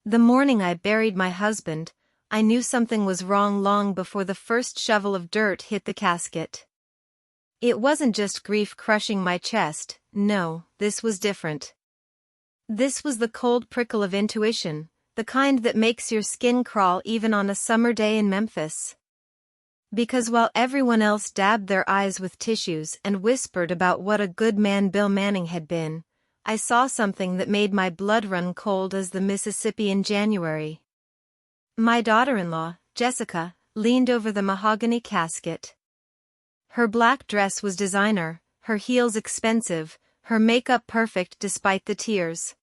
The morning I buried my husband, I knew something was wrong long before the first shovel of dirt hit the casket. It wasn't just grief crushing my chest, no, this was different. This was the cold prickle of intuition, the kind that makes your skin crawl even on a summer day in Memphis. Because while everyone else dabbed their eyes with tissues and whispered about what a good man Bill Manning had been, I saw something that made my blood run cold as the Mississippi in January. My daughter-in-law, Jessica, leaned over the mahogany casket. Her black dress was designer, her heels expensive, her makeup perfect despite the tears.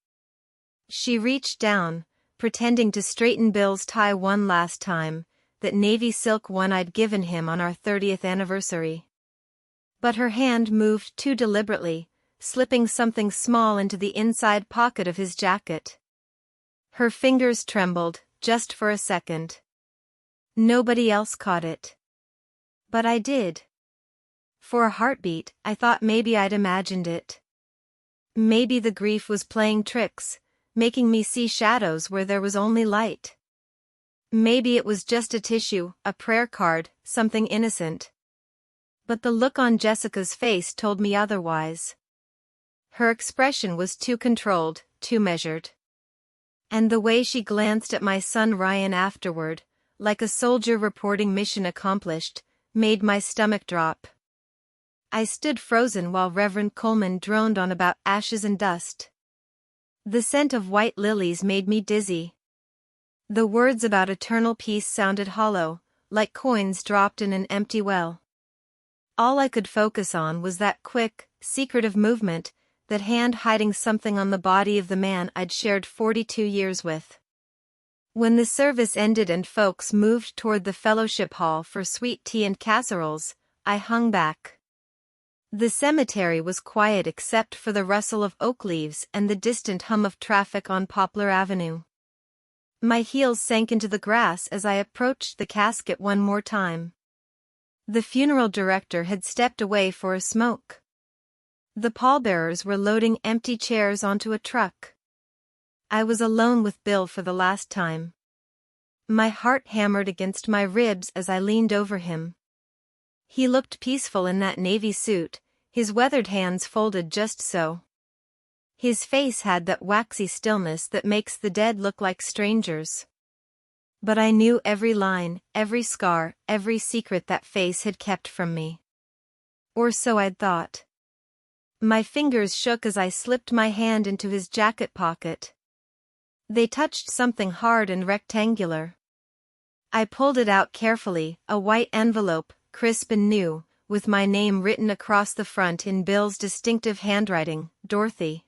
She reached down, pretending to straighten Bill's tie one last time, that navy silk one I'd given him on our 30th anniversary. But her hand moved too deliberately, slipping something small into the inside pocket of his jacket. Her fingers trembled, just for a second. Nobody else caught it. But I did. For a heartbeat, I thought maybe I'd imagined it. Maybe the grief was playing tricks, making me see shadows where there was only light. Maybe it was just a tissue, a prayer card, something innocent. But the look on Jessica's face told me otherwise. Her expression was too controlled, too measured. And the way she glanced at my son Ryan afterward, like a soldier reporting mission accomplished, made my stomach drop. I stood frozen while Reverend Coleman droned on about ashes and dust. The scent of white lilies made me dizzy. The words about eternal peace sounded hollow, like coins dropped in an empty well. All I could focus on was that quick, secretive movement, that hand hiding something on the body of the man I'd shared 42 years with. When the service ended and folks moved toward the fellowship hall for sweet tea and casseroles, I hung back. The cemetery was quiet except for the rustle of oak leaves and the distant hum of traffic on Poplar Avenue. My heels sank into the grass as I approached the casket one more time. The funeral director had stepped away for a smoke. The pallbearers were loading empty chairs onto a truck. I was alone with Bill for the last time. My heart hammered against my ribs as I leaned over him. He looked peaceful in that navy suit, his weathered hands folded just so. His face had that waxy stillness that makes the dead look like strangers. But I knew every line, every scar, every secret that face had kept from me. Or so I'd thought. My fingers shook as I slipped my hand into his jacket pocket. They touched something hard and rectangular. I pulled it out carefully, a white envelope, crisp and new, with my name written across the front in Bill's distinctive handwriting, Dorothy.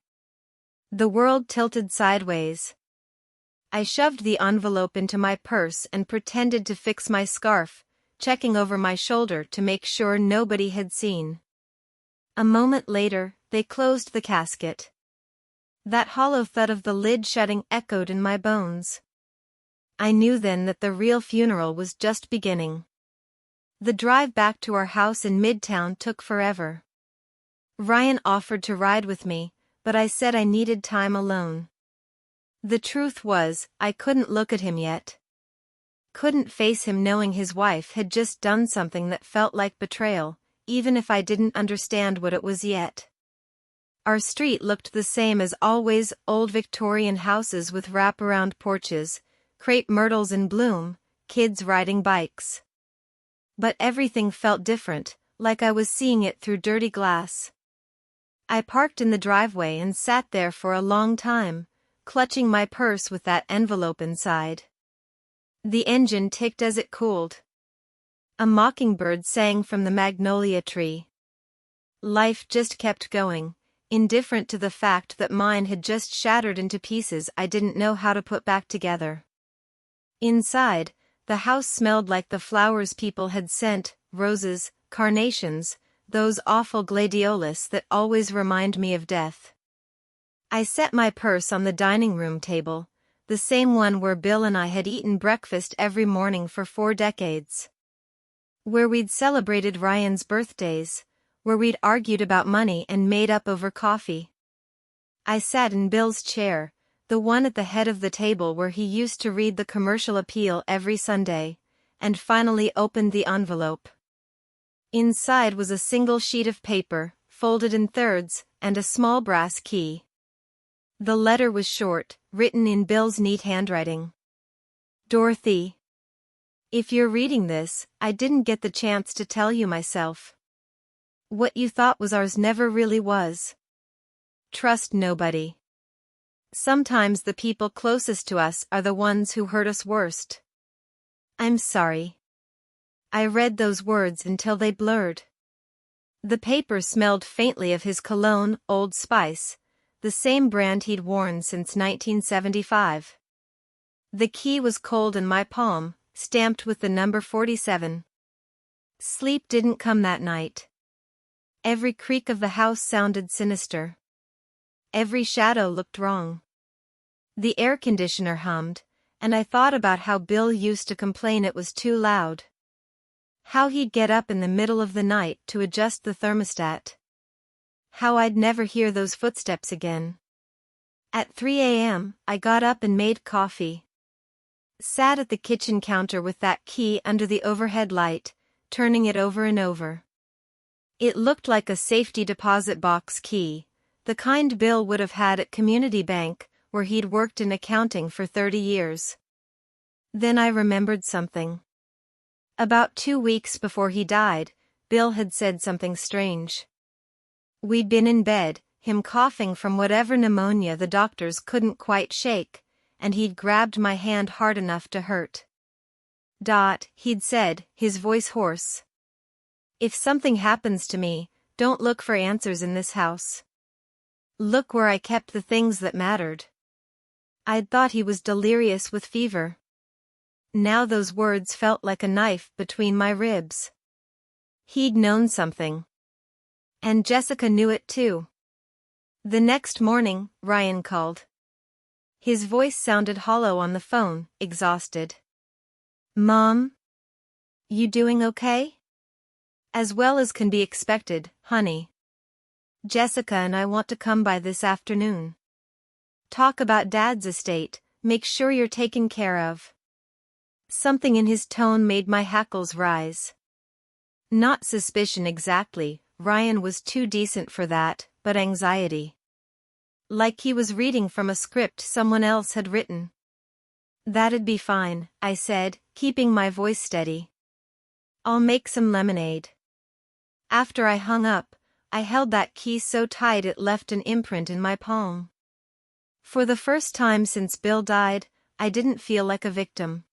The world tilted sideways. I shoved the envelope into my purse and pretended to fix my scarf, checking over my shoulder to make sure nobody had seen. A moment later, they closed the casket. That hollow thud of the lid shutting echoed in my bones. I knew then that the real funeral was just beginning. The drive back to our house in Midtown took forever. Ryan offered to ride with me, but I said I needed time alone. The truth was, I couldn't look at him yet. Couldn't face him knowing his wife had just done something that felt like betrayal, even if I didn't understand what it was yet. Our street looked the same as always, old Victorian houses with wraparound porches, crepe myrtles in bloom, kids riding bikes. But everything felt different, like I was seeing it through dirty glass. I parked in the driveway and sat there for a long time, clutching my purse with that envelope inside. The engine ticked as it cooled. A mockingbird sang from the magnolia tree. Life just kept going, indifferent to the fact that mine had just shattered into pieces I didn't know how to put back together. Inside, the house smelled like the flowers people had sent, roses, carnations, those awful gladiolus that always remind me of death. I set my purse on the dining room table, the same one where Bill and I had eaten breakfast every morning for 4 decades. Where we'd celebrated Ryan's birthdays, where we'd argued about money and made up over coffee. I sat in Bill's chair, the one at the head of the table where he used to read the commercial appeal every Sunday, and finally opened the envelope. Inside was a single sheet of paper, folded in thirds, and a small brass key. The letter was short, written in Bill's neat handwriting. Dorothy. If you're reading this, I didn't get the chance to tell you myself. What you thought was ours never really was. Trust nobody. Sometimes the people closest to us are the ones who hurt us worst. I'm sorry. I read those words until they blurred. The paper smelled faintly of his cologne, Old Spice, the same brand he'd worn since 1975. The key was cold in my palm, stamped with the number 47. Sleep didn't come that night. Every creak of the house sounded sinister. Every shadow looked wrong. The air conditioner hummed, and I thought about how Bill used to complain it was too loud. How he'd get up in the middle of the night to adjust the thermostat. How I'd never hear those footsteps again. At 3 a.m., I got up and made coffee. Sat at the kitchen counter with that key under the overhead light, turning it over and over. It looked like a safety deposit box key, the kind Bill would have had at Community Bank, where he'd worked in accounting for 30 years. Then I remembered something. About 2 weeks before he died, Bill had said something strange. We'd been in bed, him coughing from whatever pneumonia the doctors couldn't quite shake, and he'd grabbed my hand hard enough to hurt. He'd said, his voice hoarse. If something happens to me, don't look for answers in this house. Look where I kept the things that mattered. I'd thought he was delirious with fever. Now those words felt like a knife between my ribs. He'd known something. And Jessica knew it too. The next morning, Ryan called. His voice sounded hollow on the phone, exhausted. Mom? You doing okay? As well as can be expected, honey. Jessica and I want to come by this afternoon. Talk about Dad's estate, make sure you're taken care of. Something in his tone made my hackles rise. Not suspicion exactly, Ryan was too decent for that, but anxiety. Like he was reading from a script someone else had written. That'd be fine, I said, keeping my voice steady. I'll make some lemonade. After I hung up, I held that key so tight it left an imprint in my palm. For the first time since Bill died, I didn't feel like a victim.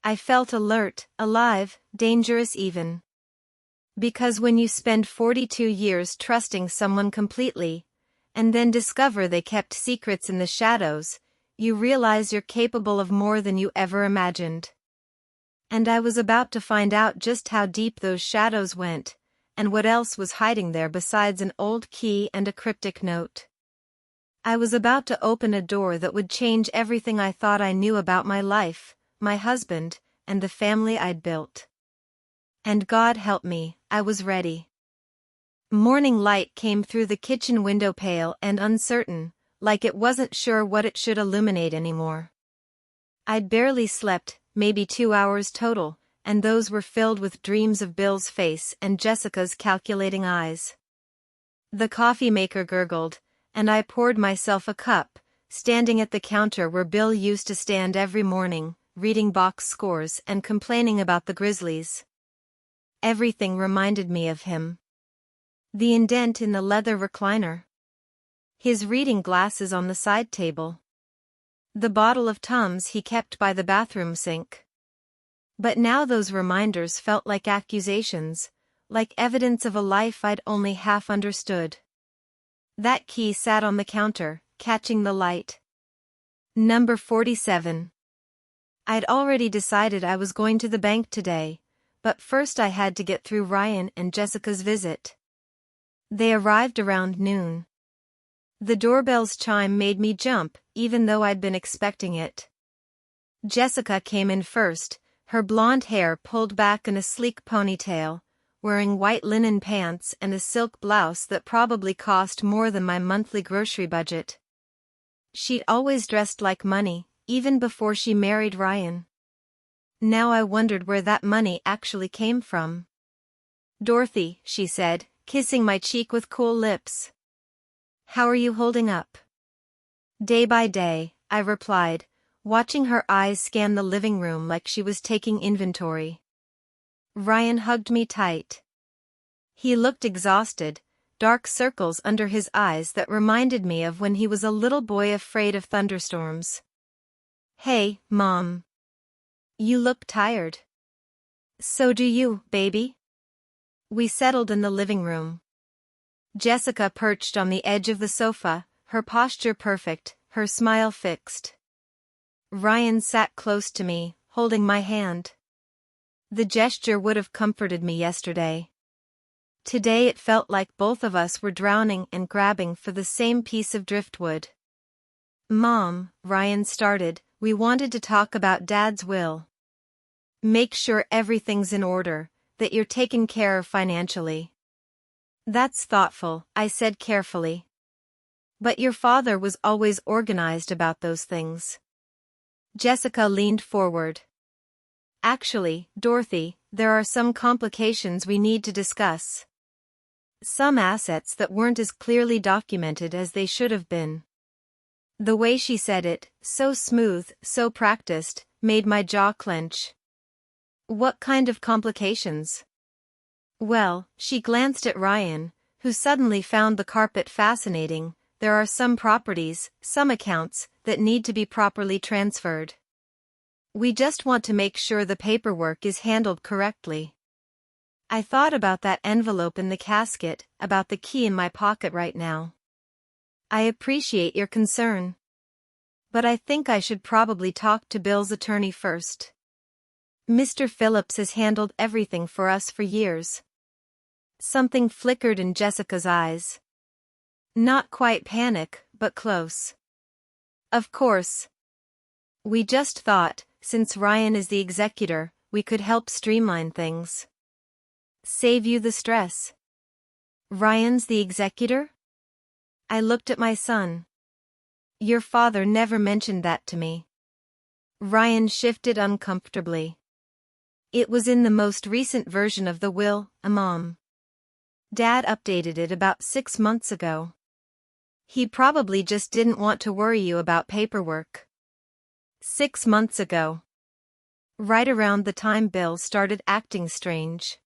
I felt alert, alive, dangerous even. Because when you spend 42 years trusting someone completely, and then discover they kept secrets in the shadows, you realize you're capable of more than you ever imagined. And I was about to find out just how deep those shadows went, and what else was hiding there besides an old key and a cryptic note. I was about to open a door that would change everything I thought I knew about my life, my husband, and the family I'd built. And God help me, I was ready. Morning light came through the kitchen window pale and uncertain, like it wasn't sure what it should illuminate anymore. I'd barely slept, maybe 2 hours total, and those were filled with dreams of Bill's face and Jessica's calculating eyes. The coffee maker gurgled, and I poured myself a cup, standing at the counter where Bill used to stand every morning, reading box scores and complaining about the Grizzlies. Everything reminded me of him. The indent in the leather recliner. His reading glasses on the side table. The bottle of Tums he kept by the bathroom sink. But now those reminders felt like accusations, like evidence of a life I'd only half understood. That key sat on the counter, catching the light. Number 47. I'd already decided I was going to the bank today, but first I had to get through Ryan and Jessica's visit. They arrived around noon. The doorbell's chime made me jump, even though I'd been expecting it. Jessica came in first, her blonde hair pulled back in a sleek ponytail, wearing white linen pants and a silk blouse that probably cost more than my monthly grocery budget. She'd always dressed like money, even before she married Ryan. Now I wondered where that money actually came from. "Dorothy," she said, kissing my cheek with cool lips. "How are you holding up?" "Day by day," I replied, watching her eyes scan the living room like she was taking inventory. Ryan hugged me tight. He looked exhausted, dark circles under his eyes that reminded me of when he was a little boy afraid of thunderstorms. "Hey, Mom. You look tired." "So do you, baby." We settled in the living room. Jessica perched on the edge of the sofa, her posture perfect, her smile fixed. Ryan sat close to me, holding my hand. The gesture would have comforted me yesterday. Today it felt like both of us were drowning and grabbing for the same piece of driftwood. "Mom," Ryan started, "we wanted to talk about Dad's will. Make sure everything's in order, that you're taken care of financially." "That's thoughtful," I said carefully. "But your father was always organized about those things." Jessica leaned forward. "Actually, Dorothy, there are some complications we need to discuss. Some assets that weren't as clearly documented as they should have been." The way she said it, so smooth, so practiced, made my jaw clench. "What kind of complications?" "Well," she glanced at Ryan, who suddenly found the carpet fascinating, "there are some properties, some accounts, that need to be properly transferred. We just want to make sure the paperwork is handled correctly." I thought about that envelope in the casket, about the key in my pocket right now. "I appreciate your concern. But I think I should probably talk to Bill's attorney first. Mr. Phillips has handled everything for us for years." Something flickered in Jessica's eyes. Not quite panic, but close. "Of course. We just thought, since Ryan is the executor, we could help streamline things. Save you the stress." "Ryan's the executor?" I looked at my son. "Your father never mentioned that to me." Ryan shifted uncomfortably. "It was in the most recent version of the will, Mom. Dad updated it about 6 months ago. He probably just didn't want to worry you about paperwork." 6 months ago. Right around the time Bill started acting strange.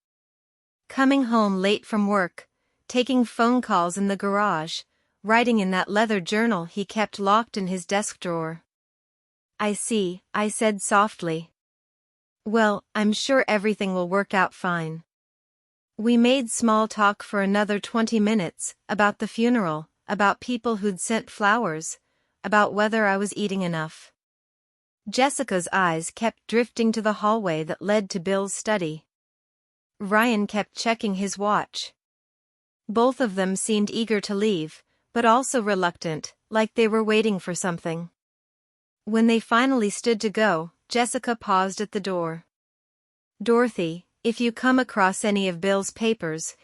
Coming home late from work, taking phone calls in the garage, writing in that leather journal he kept locked in his desk drawer. "I see," I said softly. "Well, I'm sure everything will work out fine." We made small talk for another 20 minutes, about the funeral, about people who'd sent flowers, about whether I was eating enough. Jessica's eyes kept drifting to the hallway that led to Bill's study. Ryan kept checking his watch. Both of them seemed eager to leave, but also reluctant, like they were waiting for something. When they finally stood to go, Jessica paused at the door. "Dorothy, if you come across any of Bill's papers,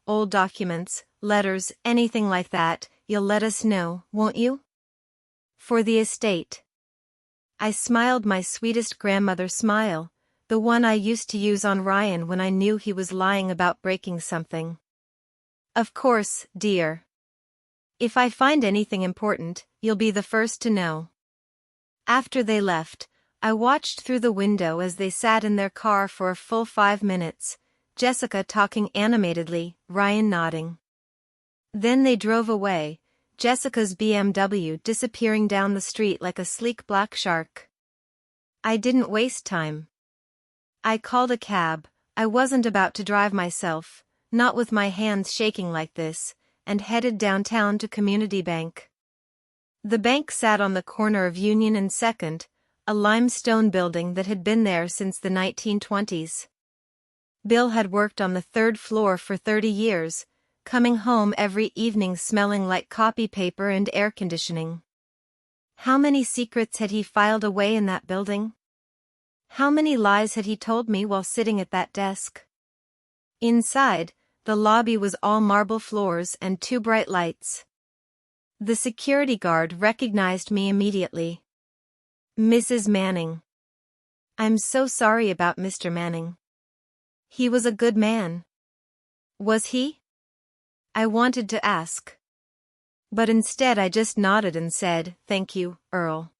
old documents, letters, anything like that, you'll let us know, won't you? For the estate." I smiled my sweetest grandmother smile, the one I used to use on Ryan when I knew he was lying about breaking something. "Of course, dear. If I find anything important, you'll be the first to know." After they left, I watched through the window as they sat in their car for a full 5 minutes, Jessica talking animatedly, Ryan nodding. Then they drove away, Jessica's BMW disappearing down the street like a sleek black shark. I didn't waste time. I called a cab. I wasn't about to drive myself, not with my hands shaking like this, and headed downtown to Community Bank. The bank sat on the corner of Union and 2nd, a limestone building that had been there since the 1920s. Bill had worked on the 3rd floor for 30 years, coming home every evening smelling like copy paper and air conditioning. How many secrets had he filed away in that building? How many lies had he told me while sitting at that desk? Inside, the lobby was all marble floors and 2 bright lights. The security guard recognized me immediately. Mrs. Manning. I'm so sorry about Mr. Manning. He was a good man. Was he? I wanted to ask. But instead I just nodded and said, "Thank you, Earl.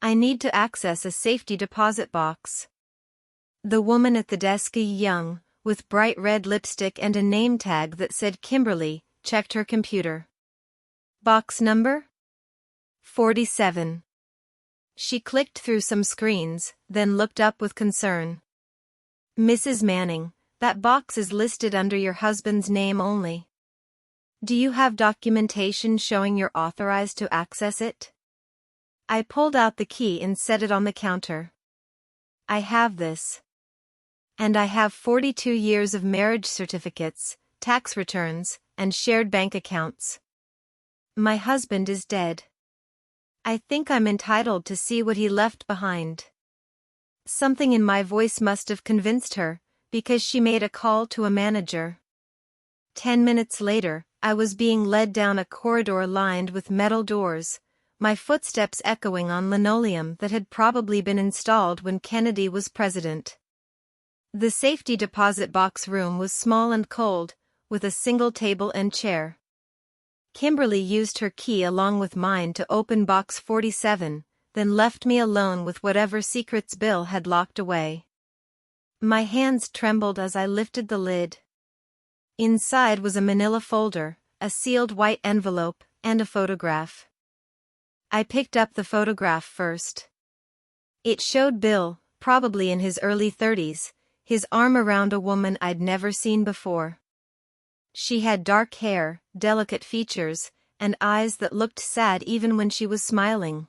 I need to access a safety deposit box." The woman at the desk, young, with bright red lipstick and a name tag that said Kimberly, checked her computer. "Box number? 47. She clicked through some screens, then looked up with concern. "Mrs. Manning, that box is listed under your husband's name only. Do you have documentation showing you're authorized to access it?" I pulled out the key and set it on the counter. "I have this. And I have 42 years of marriage certificates, tax returns, and shared bank accounts. My husband is dead. I think I'm entitled to see what he left behind." Something in my voice must have convinced her, because she made a call to a manager. 10 minutes later, I was being led down a corridor lined with metal doors, my footsteps echoing on linoleum that had probably been installed when Kennedy was president. The safety deposit box room was small and cold, with a single table and chair. Kimberly used her key along with mine to open box 47, then left me alone with whatever secrets Bill had locked away. My hands trembled as I lifted the lid. Inside was a manila folder, a sealed white envelope, and a photograph. I picked up the photograph first. It showed Bill, probably in his early 30s, his arm around a woman I'd never seen before. She had dark hair, delicate features, and eyes that looked sad even when she was smiling.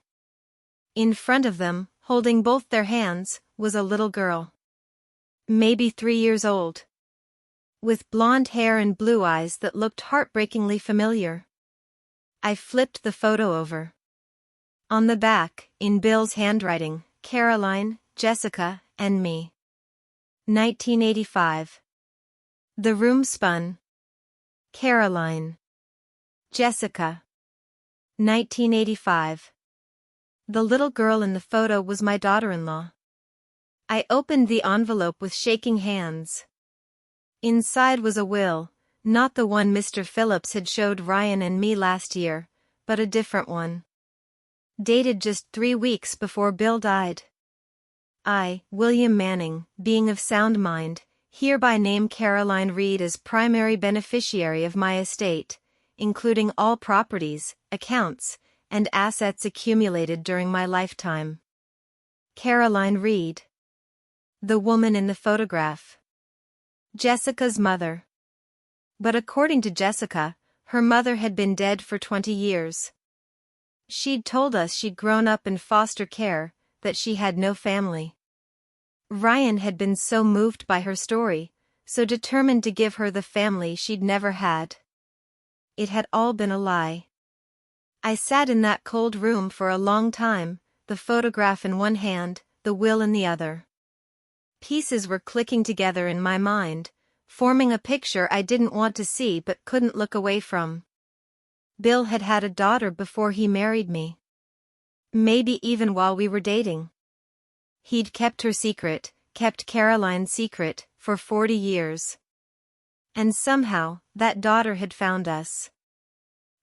In front of them, holding both their hands, was a little girl. Maybe 3 years old. With blonde hair and blue eyes that looked heartbreakingly familiar. I flipped the photo over. On the back, in Bill's handwriting, Caroline, Jessica, and me. 1985. The room spun. Caroline. Jessica. 1985. The little girl in the photo was my daughter-in-law. I opened the envelope with shaking hands. Inside was a will, not the one Mr. Phillips had showed Ryan and me last year, but a different one. Dated just 3 weeks before Bill died. I, William Manning, being of sound mind, hereby name Caroline Reed as primary beneficiary of my estate, including all properties, accounts, and assets accumulated during my lifetime. Caroline Reed. The woman in the photograph. Jessica's mother. But according to Jessica, her mother had been dead for 20 years. She'd told us she'd grown up in foster care, that she had no family. Ryan had been so moved by her story, so determined to give her the family she'd never had. It had all been a lie. I sat in that cold room for a long time, the photograph in one hand, the will in the other. Pieces were clicking together in my mind, forming a picture I didn't want to see but couldn't look away from. Bill had had a daughter before he married me. Maybe even while we were dating. He'd kept her secret, kept Caroline's secret, for 40 years. And somehow, that daughter had found us.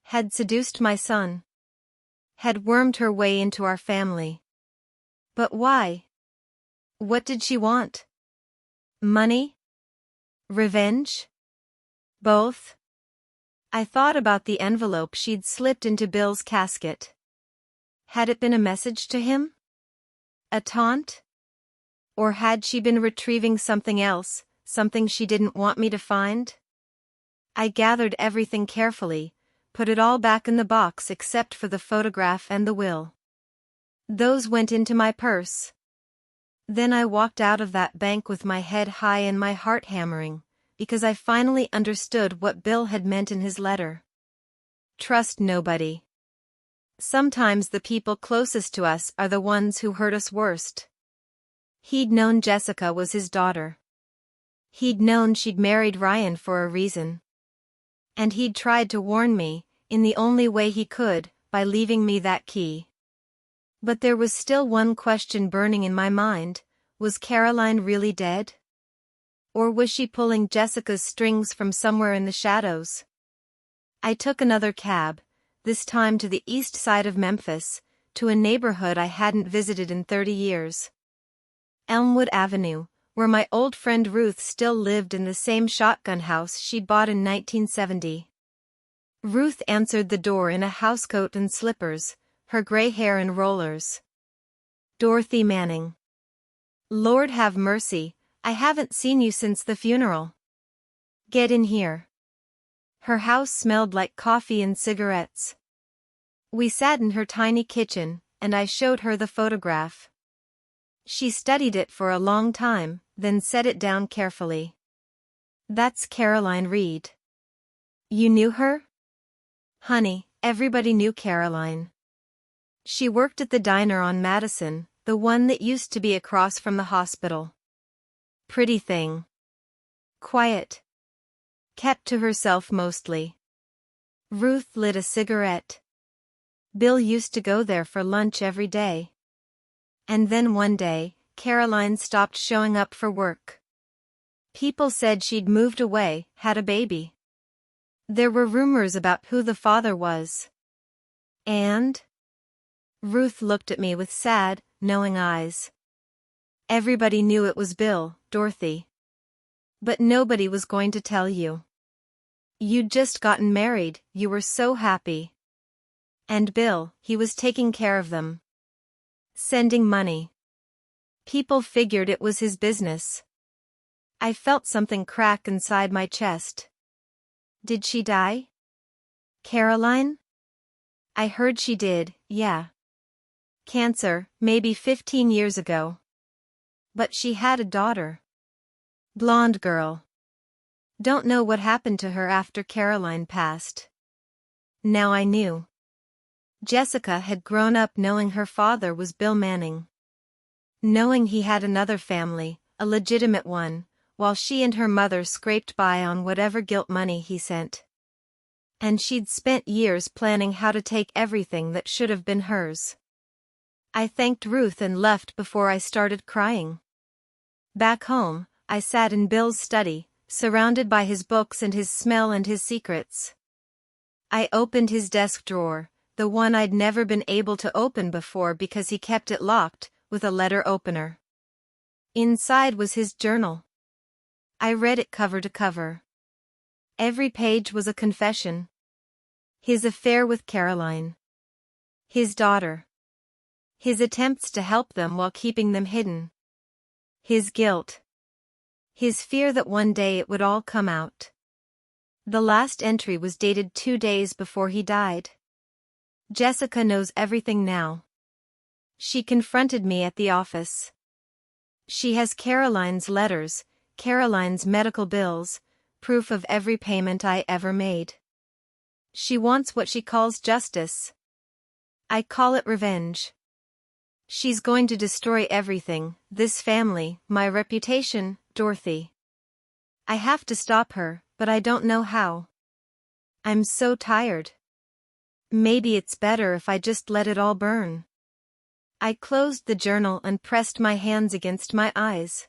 Had seduced my son. Had wormed her way into our family. But why? What did she want? Money? Revenge? Both? I thought about the envelope she'd slipped into Bill's casket. Had it been a message to him? A taunt? Or had she been retrieving something else, something she didn't want me to find? I gathered everything carefully, put it all back in the box except for the photograph and the will. Those went into my purse. Then I walked out of that bank with my head high and my heart hammering, because I finally understood what Bill had meant in his letter. Trust nobody. Sometimes the people closest to us are the ones who hurt us worst. He'd known Jessica was his daughter. He'd known she'd married Ryan for a reason. And he'd tried to warn me, in the only way he could, by leaving me that key. But there was still one question burning in my mind: was Caroline really dead? Or was she pulling Jessica's strings from somewhere in the shadows? I took another cab, this time to the east side of Memphis, to a neighborhood I hadn't visited in 30 years. Elmwood Avenue, where my old friend Ruth still lived in the same shotgun house she'd bought in 1970. Ruth answered the door in a housecoat and slippers, her gray hair in rollers. Dorothy Manning. Lord have mercy, I haven't seen you since the funeral. Get in here. Her house smelled like coffee and cigarettes. We sat in her tiny kitchen, and I showed her the photograph. She studied it for a long time, then set it down carefully. That's Caroline Reed. You knew her? Honey, everybody knew Caroline. She worked at the diner on Madison, the one that used to be across from the hospital. Pretty thing. Quiet. Kept to herself mostly. Ruth lit a cigarette. Bill used to go there for lunch every day. And then one day, Caroline stopped showing up for work. People said she'd moved away, had a baby. There were rumors about who the father was. And? Ruth looked at me with sad, knowing eyes. Everybody knew it was Bill, Dorothy. But nobody was going to tell you. You'd just gotten married, you were so happy. And Bill, he was taking care of them. Sending money. People figured it was his business. I felt something crack inside my chest. Did she die? Caroline? I heard she did, yeah. Cancer, maybe 15 years ago. But she had a daughter. Blonde girl. Don't know what happened to her after Caroline passed. Now I knew. Jessica had grown up knowing her father was Bill Manning. Knowing he had another family, a legitimate one, while she and her mother scraped by on whatever guilt money he sent. And she'd spent years planning how to take everything that should have been hers. I thanked Ruth and left before I started crying. Back home, I sat in Bill's study, surrounded by his books and his smell and his secrets. I opened his desk drawer, the one I'd never been able to open before because he kept it locked, with a letter opener. Inside was his journal. I read it cover to cover. Every page was a confession. His affair with Caroline. His daughter. His attempts to help them while keeping them hidden. His guilt. His fear that one day it would all come out. The last entry was dated 2 days before he died. Jessica knows everything now. She confronted me at the office. She has Caroline's letters, Caroline's medical bills, proof of every payment I ever made. She wants what she calls justice. I call it revenge. She's going to destroy everything, this family, my reputation, Dorothy. I have to stop her, but I don't know how. I'm so tired. Maybe it's better if I just let it all burn. I closed the journal and pressed my hands against my eyes.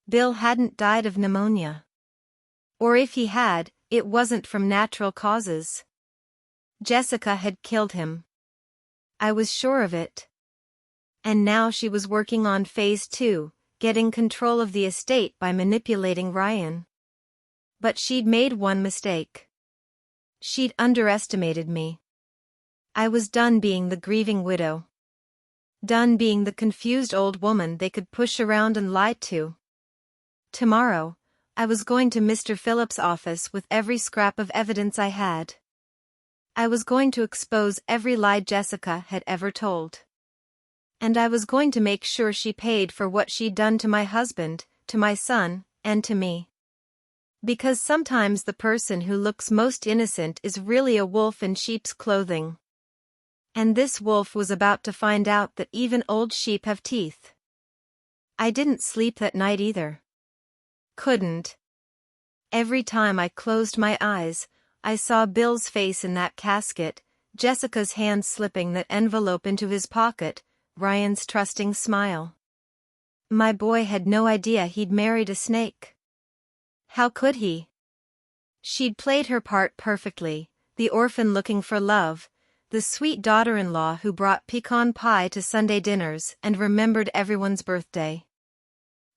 Bill hadn't died of pneumonia. Or if he had, it wasn't from natural causes. Jessica had killed him. I was sure of it. And now she was working on phase 2, getting control of the estate by manipulating Ryan. But she'd made one mistake. She'd underestimated me. I was done being the grieving widow. Done being the confused old woman they could push around and lie to. Tomorrow, I was going to Mr. Phillips' office with every scrap of evidence I had. I was going to expose every lie Jessica had ever told. And I was going to make sure she paid for what she'd done to my husband, to my son, and to me. Because sometimes the person who looks most innocent is really a wolf in sheep's clothing. And this wolf was about to find out that even old sheep have teeth. I didn't sleep that night either. Couldn't. Every time I closed my eyes, I saw Bill's face in that casket, Jessica's hand slipping that envelope into his pocket, Ryan's trusting smile. My boy had no idea he'd married a snake. How could he? She'd played her part perfectly, the orphan looking for love, the sweet daughter-in-law who brought pecan pie to Sunday dinners and remembered everyone's birthday.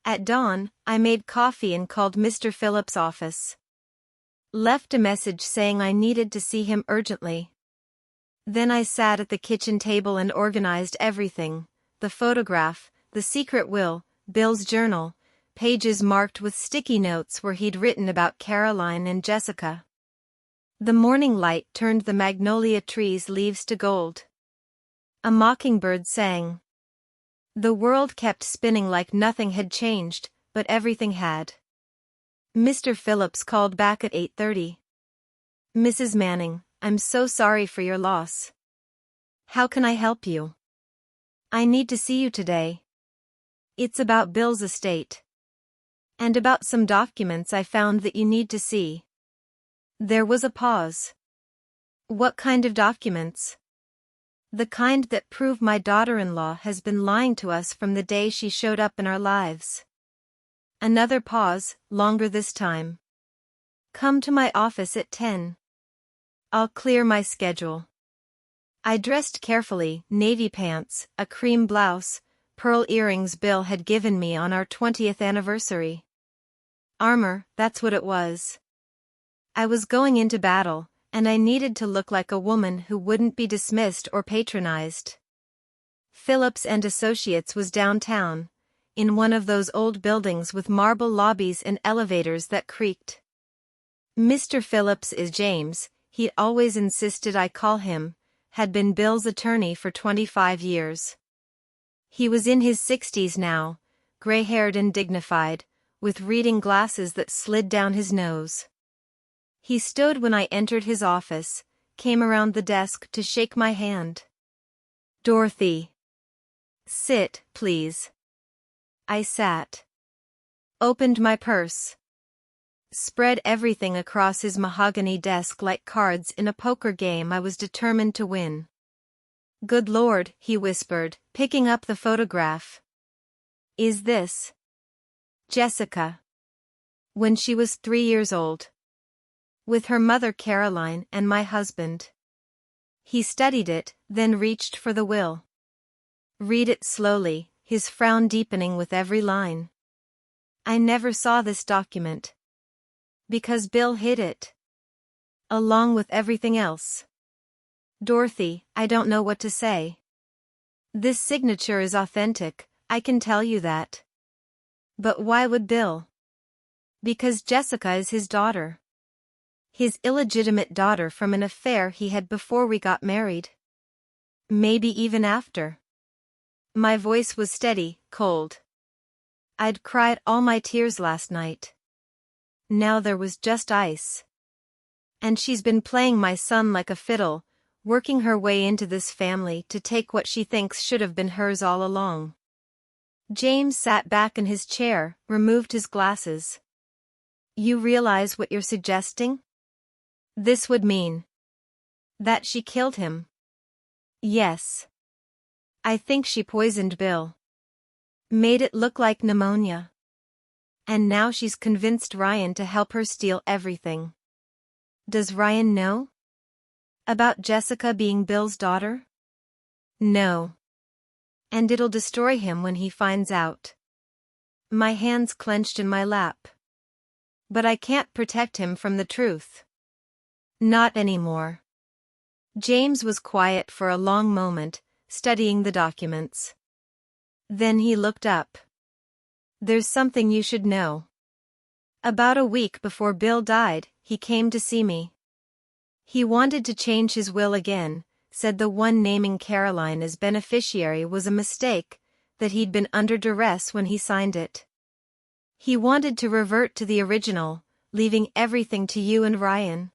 At dawn, I made coffee and called Mr. Phillips' office. Left a message saying I needed to see him urgently. Then I sat at the kitchen table and organized everything: the photograph, the secret will, Bill's journal, pages marked with sticky notes where he'd written about Caroline and Jessica. The morning light turned the magnolia trees' leaves to gold. A mockingbird sang. The world kept spinning like nothing had changed, but everything had. Mr. Phillips called back at 8:30. Mrs. Manning, I'm so sorry for your loss. How can I help you? I need to see you today. It's about Bill's estate. And about some documents I found that you need to see. There was a pause. What kind of documents? The kind that prove my daughter-in-law has been lying to us from the day she showed up in our lives. Another pause, longer this time. Come to my office at 10. I'll clear my schedule. I dressed carefully, navy pants, a cream blouse, pearl earrings Bill had given me on our 20th anniversary. Armor, that's what it was. I was going into battle, and I needed to look like a woman who wouldn't be dismissed or patronized. Phillips and Associates was downtown, in one of those old buildings with marble lobbies and elevators that creaked. Mr. Phillips is James, he always insisted I call him, had been Bill's attorney for 25 years. He was in his 60s now, gray-haired and dignified, with reading glasses that slid down his nose. He stood when I entered his office, came around the desk to shake my hand. Dorothy. Sit, please. I sat. Opened my purse. Spread everything across his mahogany desk like cards in a poker game I was determined to win. Good Lord, he whispered, picking up the photograph. Is this Jessica? When she was 3 years old. With her mother Caroline and my husband. He studied it, then reached for the will. Read it slowly, his frown deepening with every line. I never saw this document. Because Bill hid it. Along with everything else. Dorothy, I don't know what to say. This signature is authentic, I can tell you that. But why would Bill? Because Jessica is his daughter. His illegitimate daughter from an affair he had before we got married. Maybe even after. My voice was steady, cold. I'd cried all my tears last night. Now there was just ice. And she's been playing my son like a fiddle, working her way into this family to take what she thinks should have been hers all along. James sat back in his chair, removed his glasses. You realize what you're suggesting? This would mean that she killed him. Yes. I think she poisoned Bill. Made it look like pneumonia. And now she's convinced Ryan to help her steal everything. Does Ryan know? About Jessica being Bill's daughter? No. And it'll destroy him when he finds out. My hands clenched in my lap. But I can't protect him from the truth. Not anymore. James was quiet for a long moment, studying the documents. Then he looked up. There's something you should know. About a week before Bill died, he came to see me. He wanted to change his will again, said the one naming Caroline as beneficiary was a mistake, that he'd been under duress when he signed it. He wanted to revert to the original, leaving everything to you and Ryan.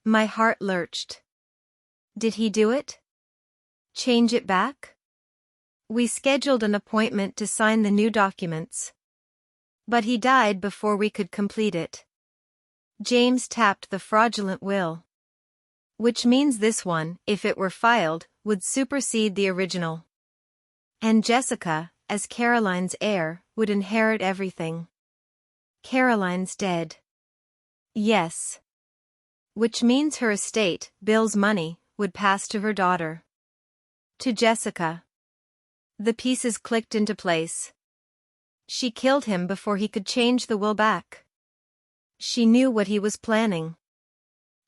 My heart lurched. Did he do it? Change it back? We scheduled an appointment to sign the new documents. But he died before we could complete it. James tapped the fraudulent will. Which means this one, if it were filed, would supersede the original. And Jessica, as Caroline's heir, would inherit everything. Caroline's dead. Yes. Which means her estate, Bill's money, would pass to her daughter. To Jessica. The pieces clicked into place. She killed him before he could change the will back. She knew what he was planning.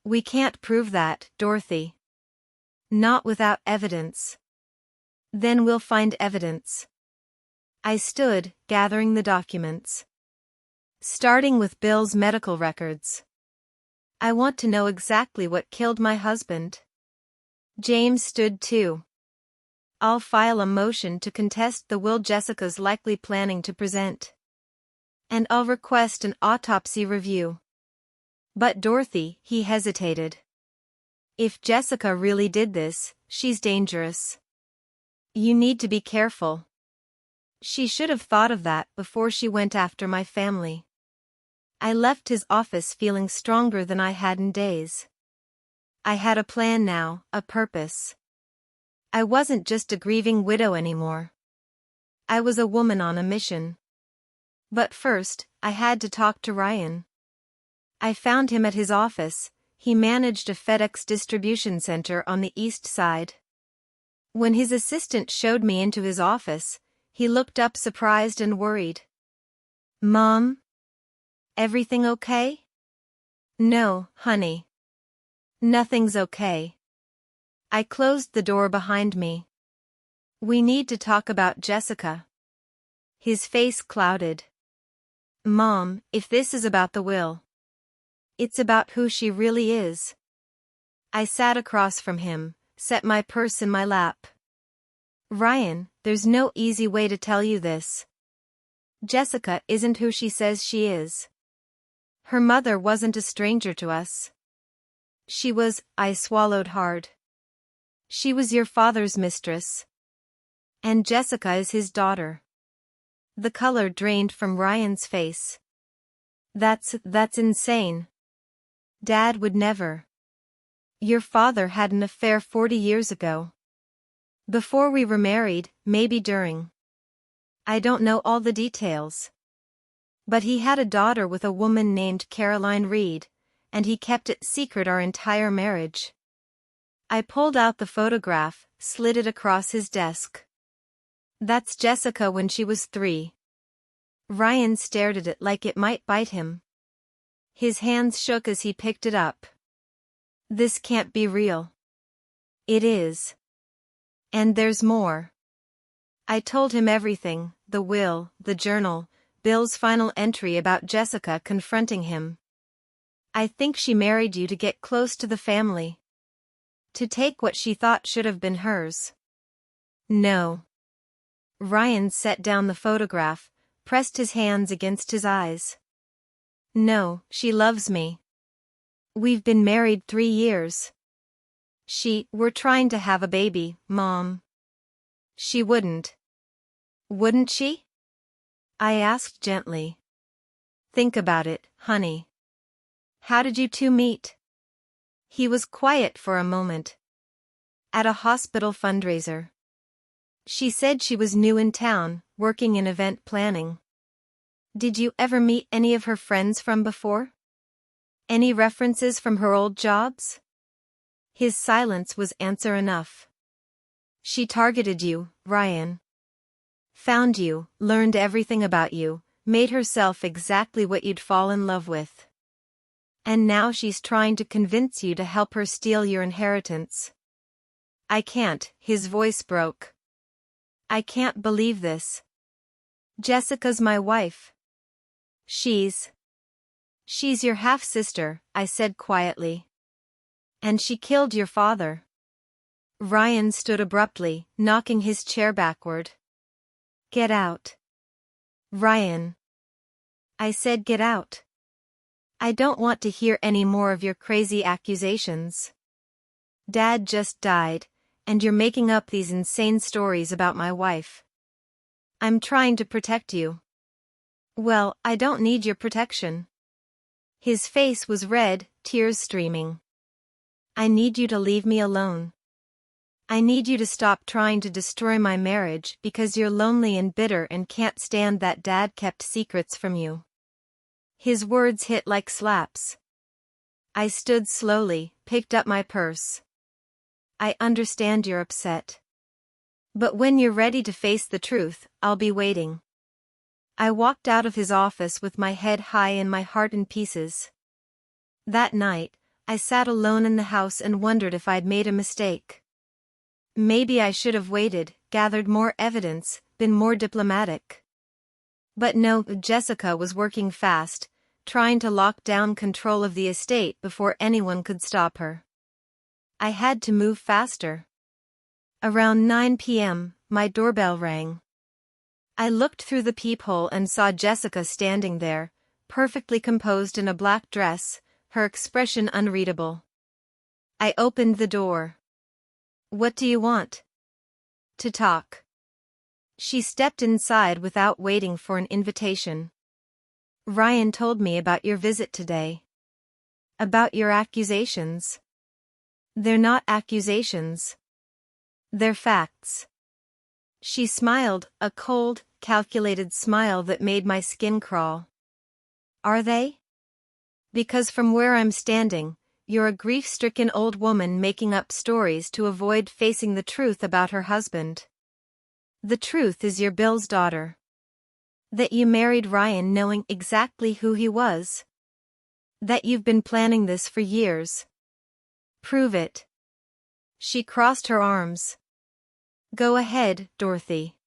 We can't prove that, Dorothy. Not without evidence. Then we'll find evidence. I stood, gathering the documents. Starting with Bill's medical records. I want to know exactly what killed my husband. James stood too. I'll file a motion to contest the will Jessica's likely planning to present. And I'll request an autopsy review. But Dorothy, he hesitated. If Jessica really did this, she's dangerous. You need to be careful. She should have thought of that before she went after my family. I left his office feeling stronger than I had in days. I had a plan now, a purpose. I wasn't just a grieving widow anymore. I was a woman on a mission. But first, I had to talk to Ryan. I found him at his office. He managed a FedEx distribution center on the east side. When his assistant showed me into his office, he looked up surprised and worried. Mom? Everything okay? No, honey. Nothing's okay. I closed the door behind me. We need to talk about Jessica. His face clouded. Mom, if this is about the will, it's about who she really is. I sat across from him, set my purse in my lap. Ryan, there's no easy way to tell you this. Jessica isn't who she says she is. Her mother wasn't a stranger to us. She was, I swallowed hard. She was your father's mistress. And Jessica is his daughter. The color drained from Ryan's face. That's insane. Dad would never. Your father had an affair 40 years ago. Before we were married, maybe during. I don't know all the details. But he had a daughter with a woman named Caroline Reed, and he kept it secret our entire marriage. I pulled out the photograph, slid it across his desk. That's Jessica when she was 3. Ryan stared at it like it might bite him. His hands shook as he picked it up. This can't be real. It is. And there's more. I told him everything, the will, the journal, Bill's final entry about Jessica confronting him. I think she married you to get close to the family. To take what she thought should have been hers. No. Ryan set down the photograph, pressed his hands against his eyes. No, she loves me. We've been married 3 years. We're trying to have a baby, Mom. She wouldn't. Wouldn't she? I asked gently. Think about it, honey. How did you two meet? He was quiet for a moment. At a hospital fundraiser. She said she was new in town, working in event planning. Did you ever meet any of her friends from before? Any references from her old jobs? His silence was answer enough. She targeted you, Ryan. Found you, learned everything about you, made herself exactly what you'd fall in love with. And now she's trying to convince you to help her steal your inheritance. I can't, his voice broke. I can't believe this. Jessica's my wife. She's your half-sister, I said quietly. And she killed your father. Ryan stood abruptly, knocking his chair backward. Get out. Ryan. I said get out. I don't want to hear any more of your crazy accusations. Dad just died, and you're making up these insane stories about my wife. I'm trying to protect you. Well, I don't need your protection. His face was red, tears streaming. I need you to leave me alone. I need you to stop trying to destroy my marriage because you're lonely and bitter and can't stand that Dad kept secrets from you. His words hit like slaps. I stood slowly, picked up my purse. I understand you're upset. But when you're ready to face the truth, I'll be waiting. I walked out of his office with my head high and my heart in pieces. That night, I sat alone in the house and wondered if I'd made a mistake. Maybe I should have waited, gathered more evidence, been more diplomatic. But no, Jessica was working fast, trying to lock down control of the estate before anyone could stop her. I had to move faster. Around 9 p.m., my doorbell rang. I looked through the peephole and saw Jessica standing there, perfectly composed in a black dress, her expression unreadable. I opened the door. "What do you want?" "To talk." She stepped inside without waiting for an invitation. "Ryan told me about your visit today. About your accusations." "They're not accusations. They're facts." She smiled, a cold, calculated smile that made my skin crawl. "Are they? Because from where I'm standing, you're a grief-stricken old woman making up stories to avoid facing the truth about her husband. The truth is you're Bill's daughter. That you married Ryan knowing exactly who he was. That you've been planning this for years. Prove it." She crossed her arms. "Go ahead, Dorothy.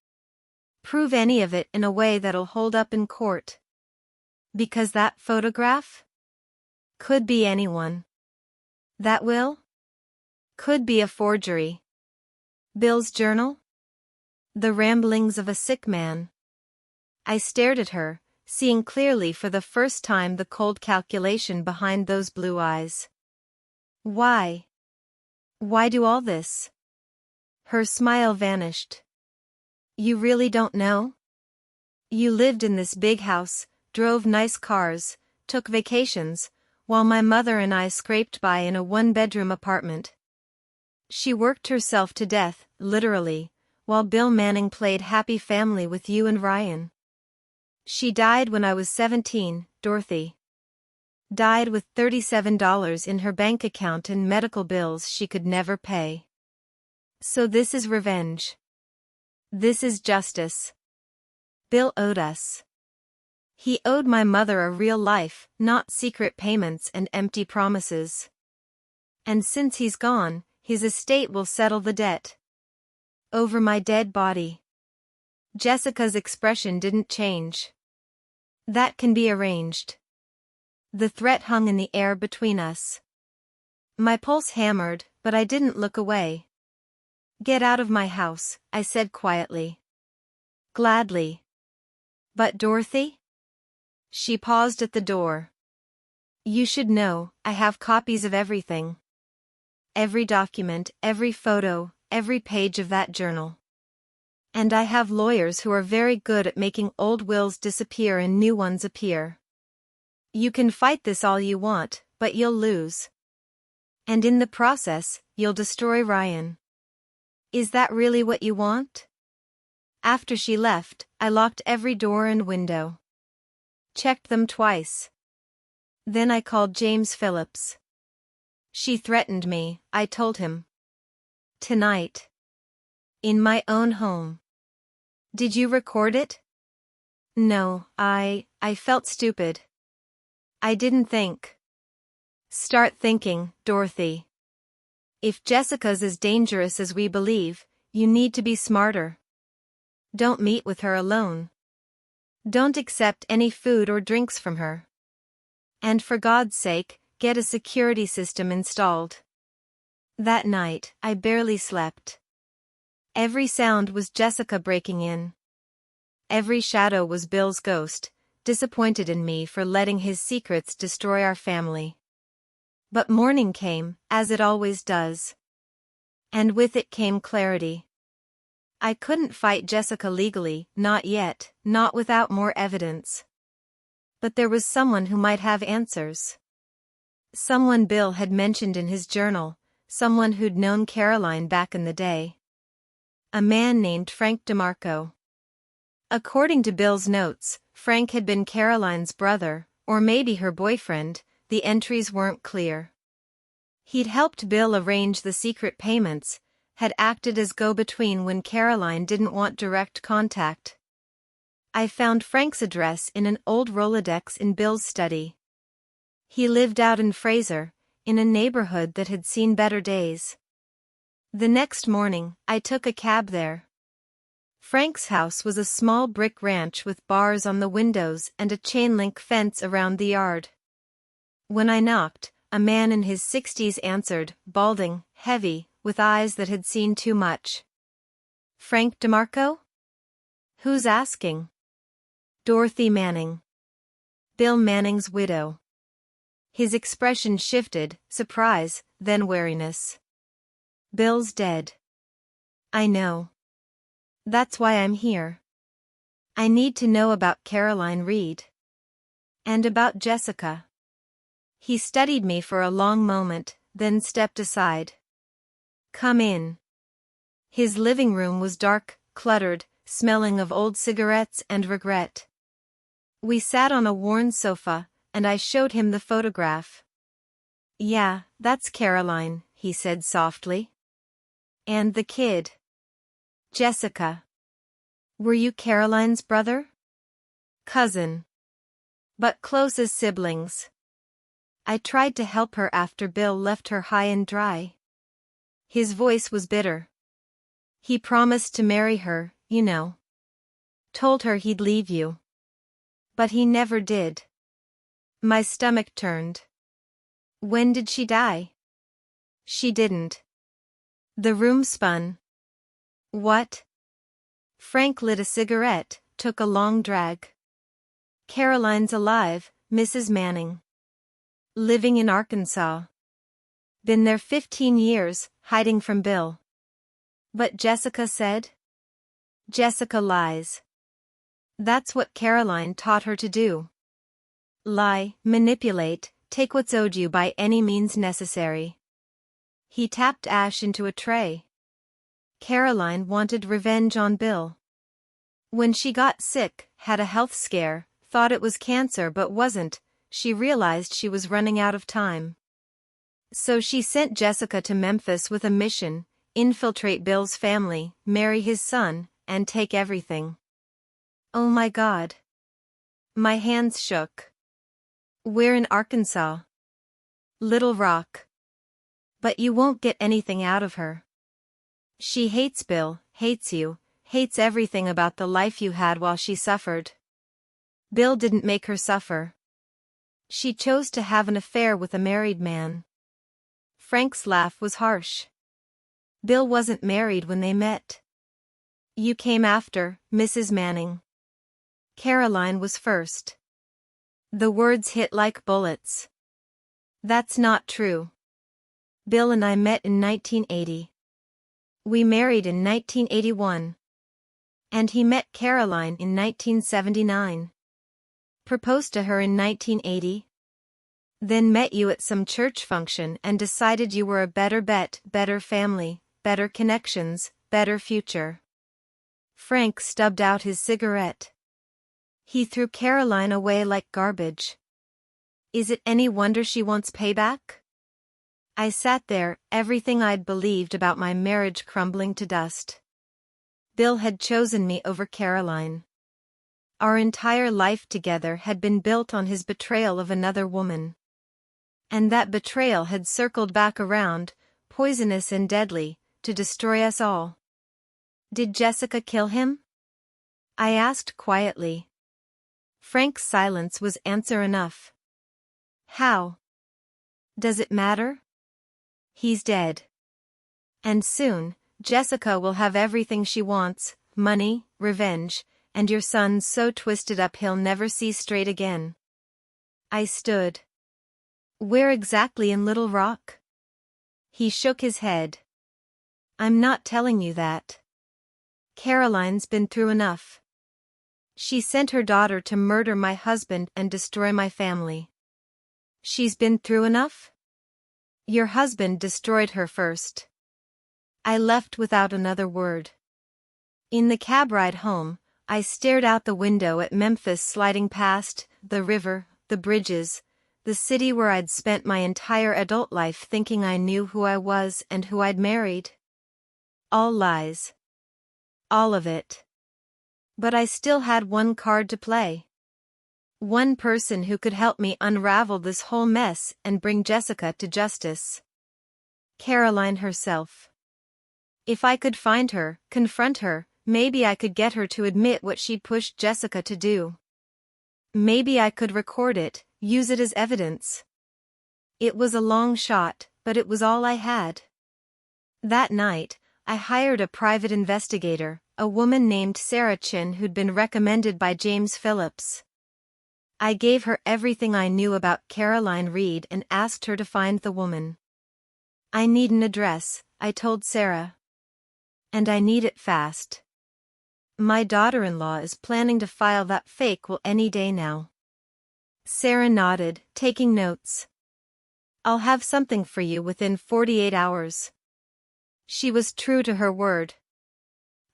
Prove any of it in a way that'll hold up in court. Because that photograph? Could be anyone. That will? Could be a forgery. Bill's journal? The ramblings of a sick man." I stared at her, seeing clearly for the first time the cold calculation behind those blue eyes. "Why? Why do all this?" Her smile vanished. "You really don't know? You lived in this big house, drove nice cars, took vacations, while my mother and I scraped by in a one-bedroom apartment. She worked herself to death, literally, while Bill Manning played happy family with you and Ryan. She died when I was 17, Dorothy. Died with $37 in her bank account and medical bills she could never pay. So this is revenge. This is justice. Bill owed us. He owed my mother a real life, not secret payments and empty promises. And since he's gone, his estate will settle the debt. Over my dead body." Jessica's expression didn't change. "That can be arranged." The threat hung in the air between us. My pulse hammered, but I didn't look away. "Get out of my house," I said quietly. "Gladly." "But Dorothy?" She paused at the door. "You should know, I have copies of everything. Every document, every photo, every page of that journal. And I have lawyers who are very good at making old wills disappear and new ones appear. You can fight this all you want, but you'll lose. And in the process, you'll destroy Ryan. Is that really what you want?" After she left, I locked every door and window. Checked them twice. Then I called James Phillips. "She threatened me," I told him. "Tonight. In my own home." "Did you record it?" "No, I felt stupid. I didn't think." "Start thinking, Dorothy. If Jessica's as dangerous as we believe, you need to be smarter. Don't meet with her alone. Don't accept any food or drinks from her. And for God's sake, get a security system installed." That night, I barely slept. Every sound was Jessica breaking in. Every shadow was Bill's ghost, disappointed in me for letting his secrets destroy our family. But morning came, as it always does. And with it came clarity. I couldn't fight Jessica legally, not yet, not without more evidence. But there was someone who might have answers. Someone Bill had mentioned in his journal, someone who'd known Caroline back in the day. A man named Frank DeMarco. According to Bill's notes, Frank had been Caroline's brother, or maybe her boyfriend. The entries weren't clear. He'd helped Bill arrange the secret payments, had acted as go-between when Caroline didn't want direct contact. I found Frank's address in an old Rolodex in Bill's study. He lived out in Fraser, in a neighborhood that had seen better days. The next morning, I took a cab there. Frank's house was a small brick ranch with bars on the windows and a chain-link fence around the yard. When I knocked, a man in his 60s answered, balding, heavy, with eyes that had seen too much. "Frank DeMarco? Who's asking?" "Dorothy Manning. Bill Manning's widow." His expression shifted, surprise, then wariness. "Bill's dead." "I know. That's why I'm here. I need to know about Caroline Reed. And about Jessica." He studied me for a long moment, then stepped aside. "Come in." His living room was dark, cluttered, smelling of old cigarettes and regret. We sat on a worn sofa, and I showed him the photograph. "Yeah, that's Caroline," he said softly. "And the kid. Jessica. Were you Caroline's brother?" "Cousin. But close as siblings. I tried to help her after Bill left her high and dry." His voice was bitter. "He promised to marry her, you know. Told her he'd leave you. But he never did." My stomach turned. "When did she die?" "She didn't." The room spun. "What?" Frank lit a cigarette, took a long drag. "Caroline's alive, Mrs. Manning. Living in Arkansas. Been there 15 years, hiding from Bill." "But Jessica said?" "Jessica lies. That's what Caroline taught her to do. Lie, manipulate, take what's owed you by any means necessary." He tapped ash into a tray. "Caroline wanted revenge on Bill. When she got sick, had a health scare, thought it was cancer but wasn't, she realized she was running out of time. So she sent Jessica to Memphis with a mission, infiltrate Bill's family, marry his son, and take everything." Oh my God. My hands shook. "We're in Arkansas. Little Rock. But you won't get anything out of her. She hates Bill, hates you, hates everything about the life you had while she suffered. Bill didn't make her suffer. She chose to have an affair with a married man." Frank's laugh was harsh. "Bill wasn't married when they met. You came after, Mrs. Manning. Caroline was first." The words hit like bullets. "That's not true. Bill and I met in 1980. We married in 1981. And he met Caroline in 1979. Proposed to her in 1980. Then met you at some church function and decided you were a better bet, better family, better connections, better future." Frank stubbed out his cigarette. "He threw Caroline away like garbage. Is it any wonder she wants payback?" I sat there, everything I'd believed about my marriage crumbling to dust. Bill had chosen me over Caroline. Our entire life together had been built on his betrayal of another woman. And that betrayal had circled back around, poisonous and deadly, to destroy us all. "Did Jessica kill him?" I asked quietly. Frank's silence was answer enough. "How? Does it matter? He's dead. And soon, Jessica will have everything she wants, money, revenge, and your son's so twisted up he'll never see straight again." I stood. "Where exactly in Little Rock?" He shook his head. "I'm not telling you that. Caroline's been through enough. She sent her daughter to murder my husband and destroy my family. She's been through enough? Your husband destroyed her first. I left without another word. In the cab ride home, I stared out the window at Memphis sliding past, the river, the bridges, the city where I'd spent my entire adult life thinking I knew who I was and who I'd married. All lies. All of it. But I still had one card to play. One person who could help me unravel this whole mess and bring Jessica to justice. Caroline herself. If I could find her, confront her, maybe I could get her to admit what she pushed Jessica to do. Maybe I could record it, use it as evidence. It was a long shot, but it was all I had. That night, I hired a private investigator, a woman named Sarah Chin who'd been recommended by James Phillips. I gave her everything I knew about Caroline Reed and asked her to find the woman. I need an address, I told Sarah. And I need it fast. My daughter-in-law is planning to file that fake will any day now. Sarah nodded, taking notes. I'll have something for you within 48 hours. She was true to her word.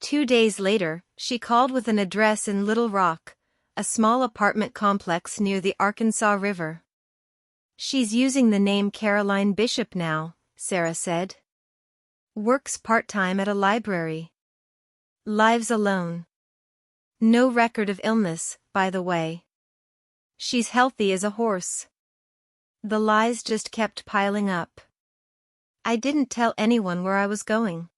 2 days later, she called with an address in Little Rock, a small apartment complex near the Arkansas River. She's using the name Caroline Bishop now, Sarah said. Works part-time at a library. Lives alone. No record of illness, by the way. She's healthy as a horse. The lies just kept piling up. I didn't tell anyone where I was going.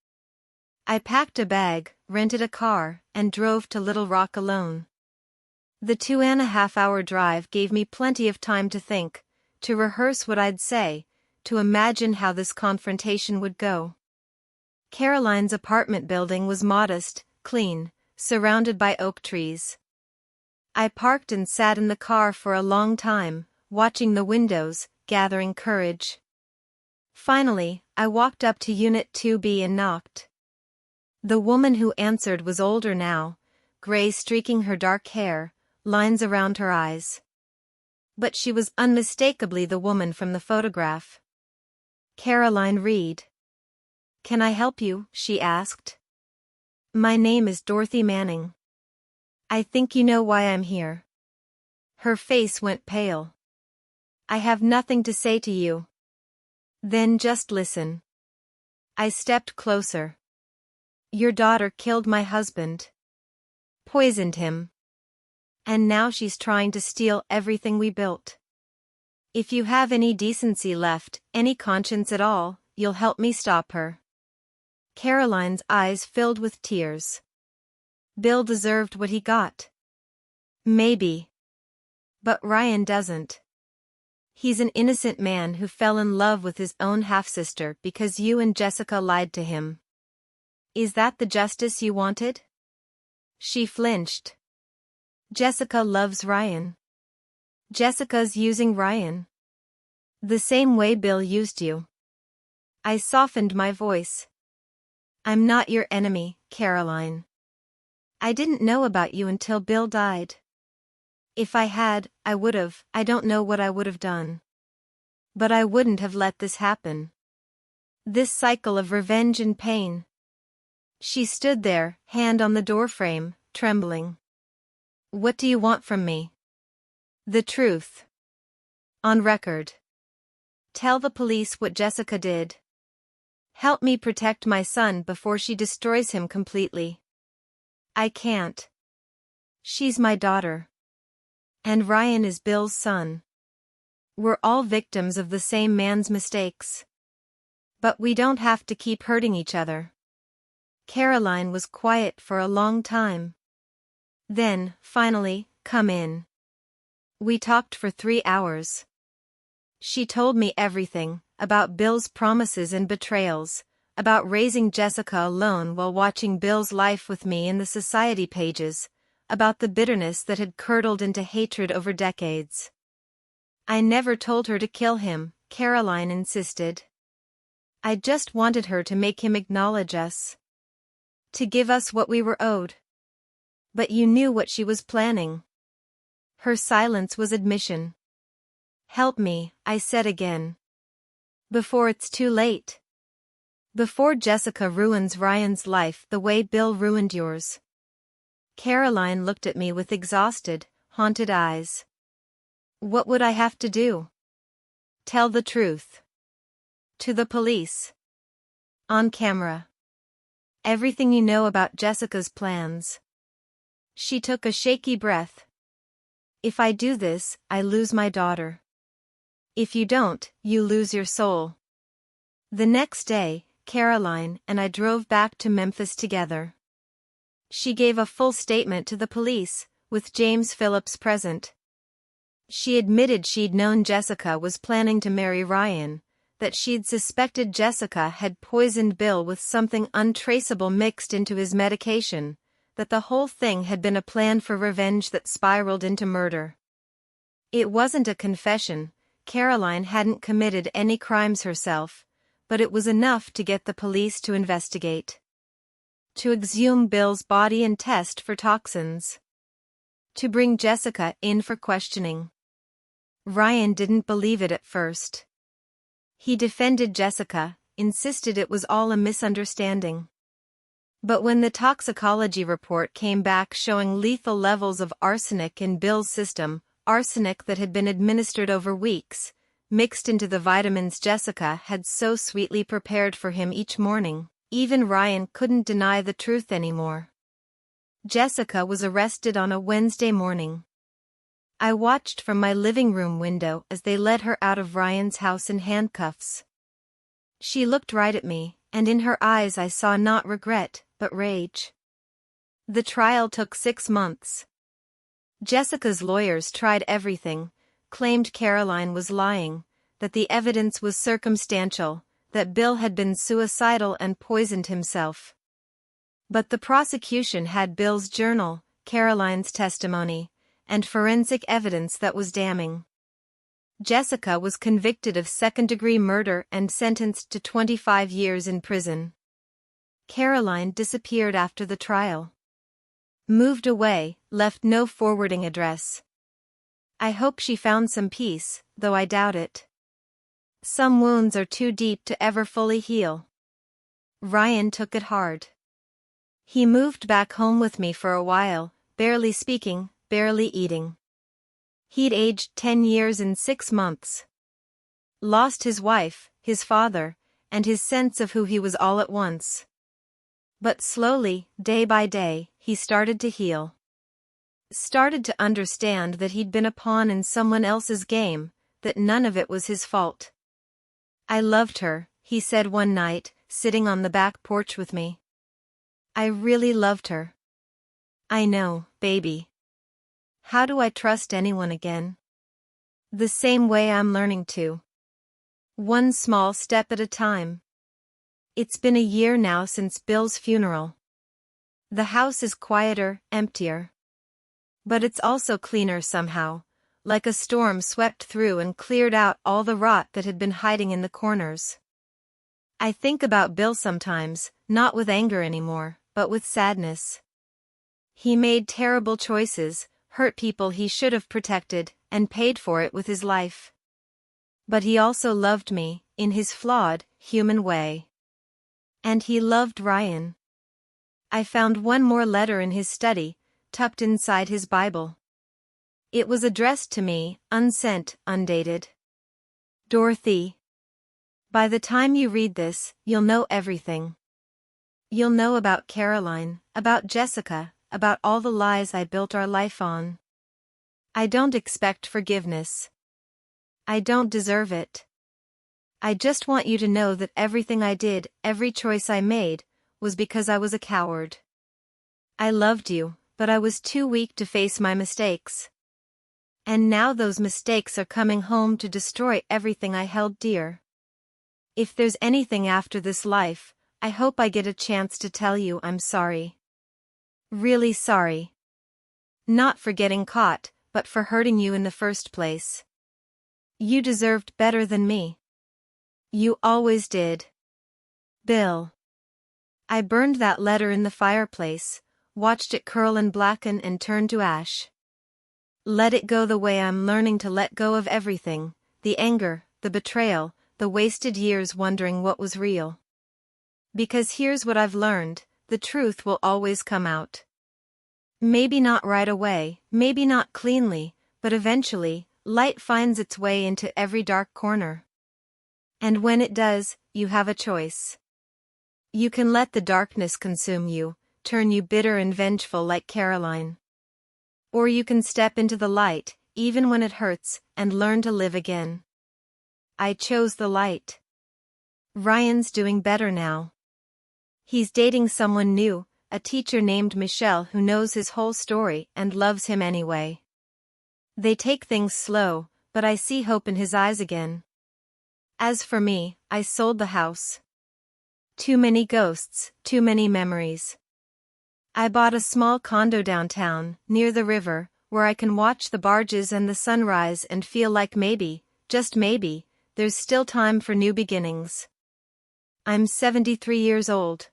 I packed a bag, rented a car, and drove to Little Rock alone. The 2.5-hour drive gave me plenty of time to think, to rehearse what I'd say, to imagine how this confrontation would go. Caroline's apartment building was modest, clean, surrounded by oak trees. I parked and sat in the car for a long time, watching the windows, gathering courage. Finally, I walked up to Unit 2B and knocked. The woman who answered was older now, gray streaking her dark hair, lines around her eyes. But she was unmistakably the woman from the photograph. Caroline Reed. Can I help you? She asked. My name is Dorothy Manning. I think you know why I'm here. Her face went pale. I have nothing to say to you. Then just listen. I stepped closer. Your daughter killed my husband. Poisoned him. And now she's trying to steal everything we built. If you have any decency left, any conscience at all, you'll help me stop her. Caroline's eyes filled with tears. Bill deserved what he got. Maybe. But Ryan doesn't. He's an innocent man who fell in love with his own half-sister because you and Jessica lied to him. Is that the justice you wanted? She flinched. Jessica loves Ryan. Jessica's using Ryan. The same way Bill used you. I softened my voice. I'm not your enemy, Caroline. I didn't know about you until Bill died. If I had, I don't know what I would have done. But I wouldn't have let this happen. This cycle of revenge and pain. She stood there, hand on the doorframe, trembling. What do you want from me? The truth. On record. Tell the police what Jessica did. Help me protect my son before she destroys him completely. I can't. She's my daughter. And Ryan is Bill's son. We're all victims of the same man's mistakes. But we don't have to keep hurting each other. Caroline was quiet for a long time. Then, finally, come in. We talked for 3 hours. She told me everything, about Bill's promises and betrayals, about raising Jessica alone while watching Bill's life with me in the society pages, about the bitterness that had curdled into hatred over decades. I never told her to kill him, Caroline insisted. I just wanted her to make him acknowledge us. To give us what we were owed. But you knew what she was planning. Her silence was admission. Help me, I said again. Before it's too late. Before Jessica ruins Ryan's life the way Bill ruined yours. Caroline looked at me with exhausted, haunted eyes. What would I have to do? Tell the truth. To the police. On camera. Everything you know about Jessica's plans. She took a shaky breath. If I do this, I lose my daughter. If you don't, you lose your soul. The next day, Caroline and I drove back to Memphis together. She gave a full statement to the police, with James Phillips present. She admitted she'd known Jessica was planning to marry Ryan, that she'd suspected Jessica had poisoned Bill with something untraceable mixed into his medication, that the whole thing had been a plan for revenge that spiraled into murder. It wasn't a confession, Caroline hadn't committed any crimes herself, but it was enough to get the police to investigate. To exhume Bill's body and test for toxins. To bring Jessica in for questioning. Ryan didn't believe it at first. He defended Jessica, insisted it was all a misunderstanding. But when the toxicology report came back showing lethal levels of arsenic in Bill's system, arsenic that had been administered over weeks, mixed into the vitamins Jessica had so sweetly prepared for him each morning, even Ryan couldn't deny the truth anymore. Jessica was arrested on a Wednesday morning. I watched from my living room window as they led her out of Ryan's house in handcuffs. She looked right at me, and in her eyes I saw not regret, but rage. The trial took 6 months. Jessica's lawyers tried everything, claimed Caroline was lying, that the evidence was circumstantial, that Bill had been suicidal and poisoned himself. But the prosecution had Bill's journal, Caroline's testimony, and forensic evidence that was damning. Jessica was convicted of second-degree murder and sentenced to 25 years in prison. Caroline disappeared after the trial. Moved away, left no forwarding address. I hope she found some peace, though I doubt it. Some wounds are too deep to ever fully heal. Ryan took it hard. He moved back home with me for a while, barely speaking, barely eating. He'd aged 10 years in 6 months. Lost his wife, his father, and his sense of who he was all at once. But slowly, day by day, he started to heal. Started to understand that he'd been a pawn in someone else's game, that none of it was his fault. I loved her, he said one night, sitting on the back porch with me. I really loved her. I know, baby. How do I trust anyone again? The same way I'm learning to. One small step at a time. It's been a year now since Bill's funeral. The house is quieter, emptier. But it's also cleaner somehow, like a storm swept through and cleared out all the rot that had been hiding in the corners. I think about Bill sometimes, not with anger anymore, but with sadness. He made terrible choices, hurt people he should have protected, and paid for it with his life. But he also loved me, in his flawed, human way. And he loved Ryan. I found one more letter in his study, tucked inside his Bible. It was addressed to me, unsent, undated. Dorothy. By the time you read this, you'll know everything. You'll know about Caroline, about Jessica, about all the lies I built our life on. I don't expect forgiveness. I don't deserve it. I just want you to know that everything I did, every choice I made, was because I was a coward. I loved you, but I was too weak to face my mistakes. And now those mistakes are coming home to destroy everything I held dear. If there's anything after this life, I hope I get a chance to tell you I'm sorry. Really sorry. Not for getting caught, but for hurting you in the first place. You deserved better than me. You always did. Bill. I burned that letter in the fireplace, watched it curl and blacken and turn to ash. Let it go the way I'm learning to let go of everything, the anger, the betrayal, the wasted years wondering what was real. Because here's what I've learned, the truth will always come out. Maybe not right away, maybe not cleanly, but eventually, light finds its way into every dark corner. And when it does, you have a choice. You can let the darkness consume you, turn you bitter and vengeful like Caroline. Or you can step into the light, even when it hurts, and learn to live again. I chose the light. Ryan's doing better now. He's dating someone new, a teacher named Michelle who knows his whole story and loves him anyway. They take things slow, but I see hope in his eyes again. As for me, I sold the house. Too many ghosts, too many memories. I bought a small condo downtown, near the river, where I can watch the barges and the sunrise and feel like maybe, just maybe, there's still time for new beginnings. I'm 73 years old.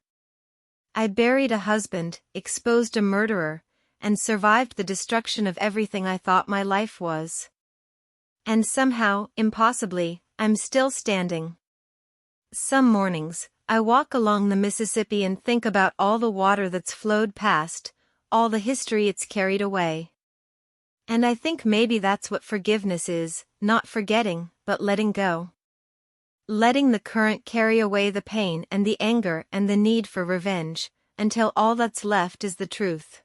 I buried a husband, exposed a murderer, and survived the destruction of everything I thought my life was. And somehow, impossibly, I'm still standing. Some mornings, I walk along the Mississippi and think about all the water that's flowed past, all the history it's carried away. And I think maybe that's what forgiveness is, not forgetting, but letting go. Letting the current carry away the pain and the anger and the need for revenge, until all that's left is the truth.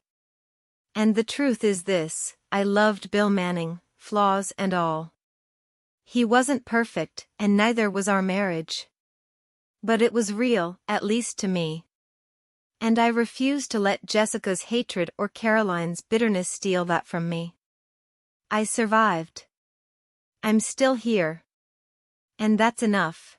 And the truth is this, I loved Bill Manning, flaws and all. He wasn't perfect, and neither was our marriage. But it was real, at least to me. And I refused to let Jessica's hatred or Caroline's bitterness steal that from me. I survived. I'm still here. And that's enough.